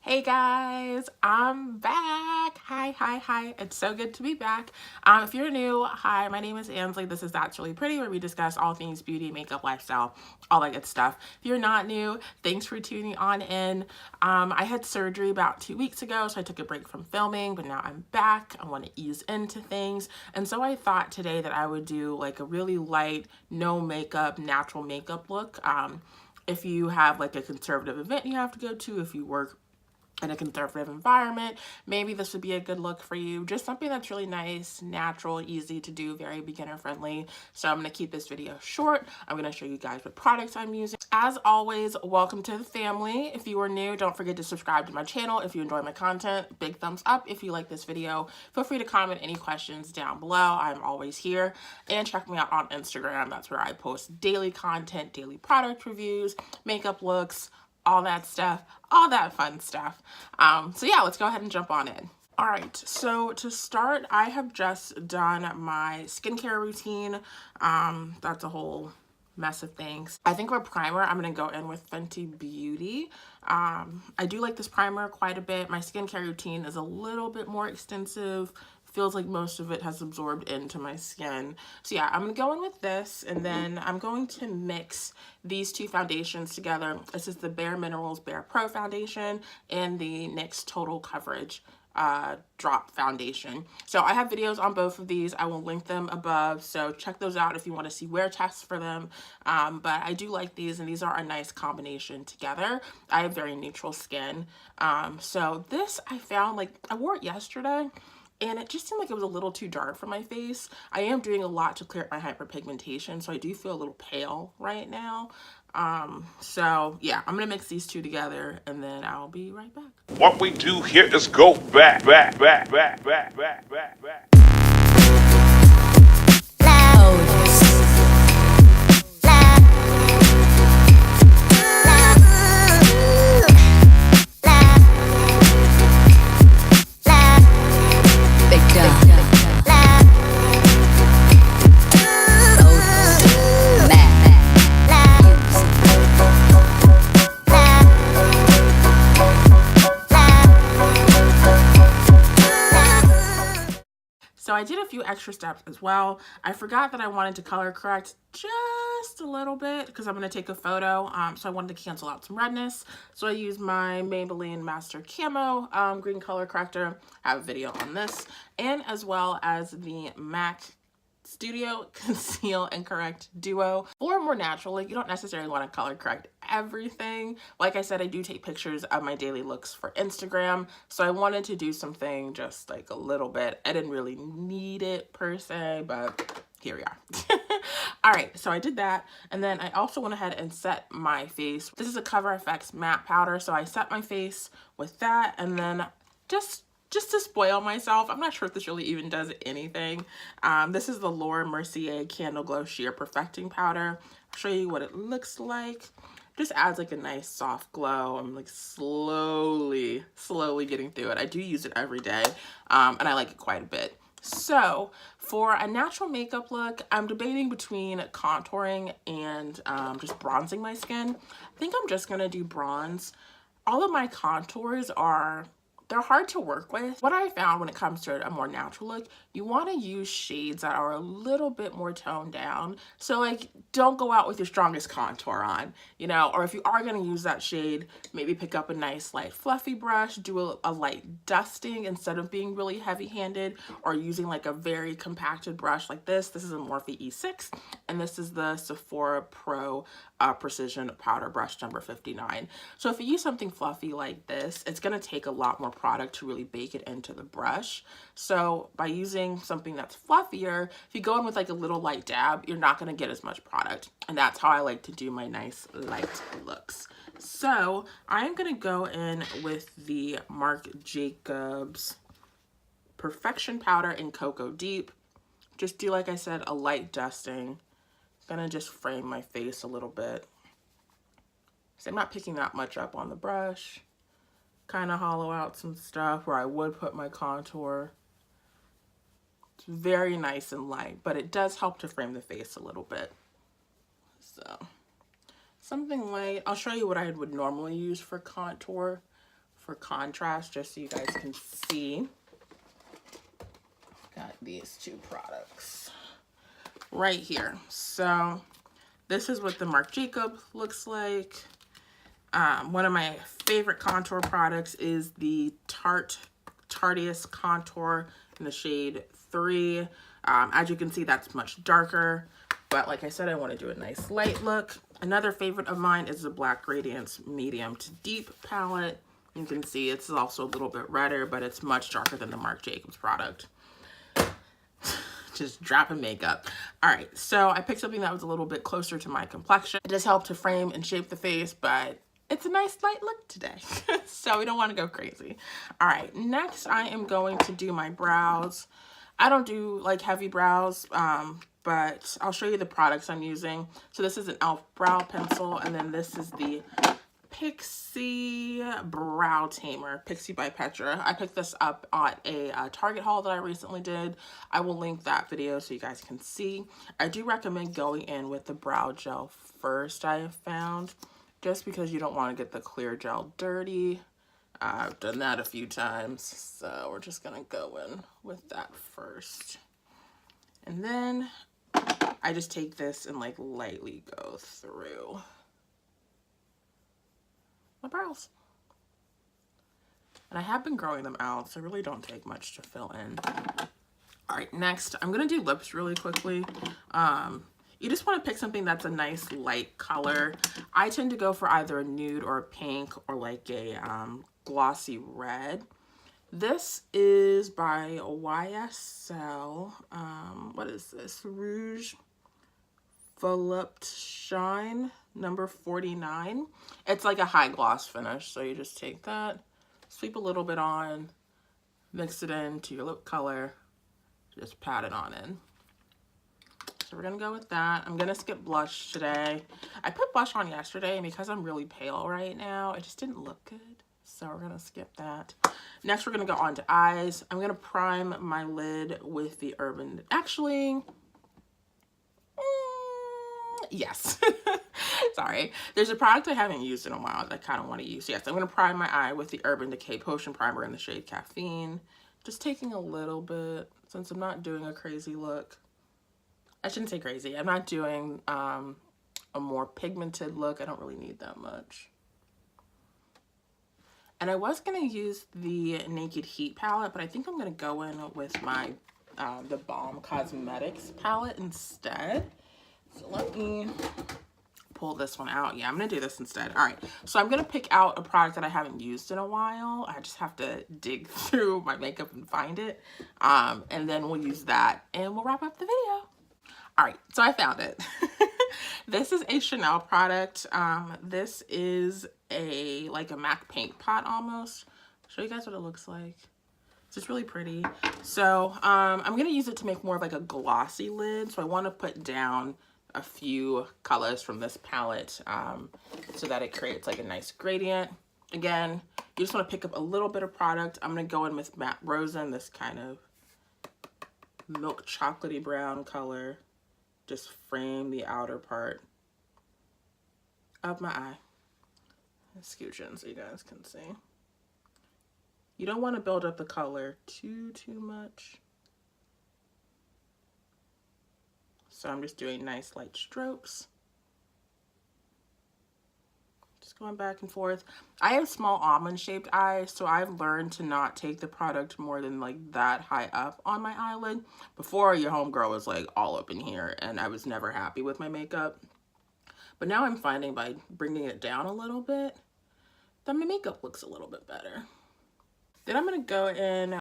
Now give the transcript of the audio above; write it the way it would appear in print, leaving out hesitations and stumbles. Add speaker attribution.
Speaker 1: Hey guys, I'm back. Hi. It's so good to be back. If you're new, hi, my name is Ansley. This is That's Really Pretty, where we discuss all things beauty, makeup, lifestyle, all that good stuff. If you're not new, thanks for tuning on in. I had surgery about 2 weeks ago, so I took a break from filming, but now I'm back. I want to ease into things. And so I thought today that I would do like a really light, no makeup, natural makeup look. If you have like a conservative event you have to go to, if you work in a conservative environment, maybe this would be a good look for you. Just something that's really nice, natural, easy to do, very beginner friendly. So I'm going to keep this video short. I'm going to show you guys what products I'm using. As always, welcome to the family. If you are new, don't forget to subscribe to my channel. If you enjoy my content, big thumbs up. If you like this video, feel free to comment any questions down below. I'm always here. And check me out on Instagram. That's where I post daily content, daily product reviews, makeup looks, all that stuff, all that fun stuff. So yeah, let's go ahead and jump on in. All right, so to start, I have just done my skincare routine. That's a whole mess of things. I think for primer, I'm gonna go in with Fenty Beauty. I do like this primer quite a bit. My skincare routine is a little bit more extensive. Feels like most of it has absorbed into my skin. So yeah, I'm gonna go in with this, and then I'm going to mix these two foundations together. This is the Bare Minerals Bare Pro Foundation and the NYX Total Coverage drop foundation. So I have videos on both of these. I will link them above, so check those out if you want to see wear tests for them. But I do like these, and these are a nice combination together. I have very neutral skin. So this I found, like, I wore it yesterday and it just seemed like it was a little too dark for my face. I am doing a lot to clear up my hyperpigmentation, so I do feel a little pale right now. So yeah, I'm gonna mix these two together and then I'll be right back.
Speaker 2: What we do here is go back.
Speaker 1: So I did a few extra steps as well. I forgot that I wanted to color correct just a little bit because I'm going to take a photo. So I wanted to cancel out some redness. So I used my Maybelline Master Camo green color corrector. I have a video on this. And as well as the MAC Studio Conceal and Correct Duo. For more natural, like, you don't necessarily want to color correct everything. Like I said, I do take pictures of my daily looks for Instagram, so I wanted to do something just like a little bit. I didn't really need it per se, but here we are. All right, so I did that, and then I also went ahead and set my face. This is a Cover FX matte powder, so I set my face with that, and then just to spoil myself, I'm not sure if this really even does anything. This is the Laura Mercier Candle Glow Sheer Perfecting Powder. I'll show you what it looks like. Just adds like a nice soft glow. I'm like slowly getting through it. I do use it every day, and I like it quite a bit. So for a natural makeup look, I'm debating between contouring and just bronzing my skin. I think I'm just gonna do bronze. All of my contours they're hard to work with. What I found when it comes to a more natural look, you want to use shades that are a little bit more toned down. So like, don't go out with your strongest contour on, you know, or if you are going to use that shade, maybe pick up a nice light fluffy brush, do a light dusting instead of being really heavy handed, or using like a very compacted brush like this. This is a Morphe E6, and this is the Sephora Pro Precision Powder Brush number 59. So if you use something fluffy like this, it's going to take a lot more product to really bake it into the brush. So by using something that's fluffier, if you go in with like a little light dab, you're not going to get as much product. And that's how I like to do my nice light looks. So I'm going to go in with the Marc Jacobs Perfection Powder in Cocoa Deep. Just do, like I said, a light dusting. Gonna just frame my face a little bit. So I'm not picking that much up on the brush. Kind of hollow out some stuff where I would put my contour. It's very nice and light, but it does help to frame the face a little bit. So something light. I'll show you what I would normally use for contour for contrast, just so you guys can see. Got these two products right here. So this is what the Marc Jacobs looks like. One of my favorite contour products is the Tarteist Contour in the shade 3. As you can see, that's much darker. But like I said, I want to do a nice light look. Another favorite of mine is the Black Radiance Medium to Deep palette. You can see it's also a little bit redder, but it's much darker than the Marc Jacobs product. Just dropping makeup. All right, so I picked something that was a little bit closer to my complexion. It does help to frame and shape the face, but it's a nice light look today. So we don't want to go crazy. All right, next I am going to do my brows. I don't do like heavy brows, but I'll show you the products I'm using. So this is an e.l.f. brow pencil, and then this is the Pixie Brow Tamer, Pixie by Petra. I picked this up at a Target haul that I recently did. I will link that video so you guys can see. I do recommend going in with the brow gel first, I have found, just because you don't want to get the clear gel dirty. I've done that a few times, so we're just gonna go in with that first. And then I just take this and like lightly go through my brows. And I have been growing them out, so I really don't take much to fill in. All right, next, I'm gonna do lips really quickly. You just wanna pick something that's a nice light color. I tend to go for either a nude or a pink or like a glossy red. This is by YSL. What is this? Rouge Volupte Shine number 49. It's like a high gloss finish, so you just take that, sweep a little bit on, mix it into your lip color, just pat it on in. So we're gonna go with that. I'm gonna skip blush today. I put blush on yesterday, and because I'm really pale right now, it just didn't look good. So we're gonna skip that. Next, we're gonna go on to eyes. I'm gonna prime my lid with the Urban, actually, yes. Sorry. There's a product I haven't used in a while that I kind of want to use. Yes, I'm going to prime my eye with the Urban Decay Potion Primer in the shade Caffeine. Just taking a little bit, since I'm not doing a crazy look. I shouldn't say crazy. I'm not doing a more pigmented look. I don't really need that much. And I was going to use the Naked Heat palette, but I think I'm going to go in with my the Balm Cosmetics palette instead. So let me pull this one out. Yeah, I'm gonna do this instead. All right, so I'm gonna pick out a product that I haven't used in a while. I just have to dig through my makeup and find it. And then we'll use that and we'll wrap up the video. All right, so I found it. This is a Chanel product. This is like a MAC paint pot almost. I'll show you guys what it looks like. It's just really pretty. So I'm gonna use it to make more of like a glossy lid. So I wanna put down a few colors from this palette so that it creates like a nice gradient. Again, you just want to pick up a little bit of product. I'm going to go in with Matte Rosen, this kind of milk chocolatey brown color. Just frame the outer part of my eye. Scooch in so you guys can see. You don't want to build up the color too much. So I'm just doing nice light strokes. Just going back and forth. I have small almond shaped eyes, so I've learned to not take the product more than like that high up on my eyelid. Before, your homegirl was like all up in here and I was never happy with my makeup. But now I'm finding by bringing it down a little bit that my makeup looks a little bit better. Then I'm gonna go in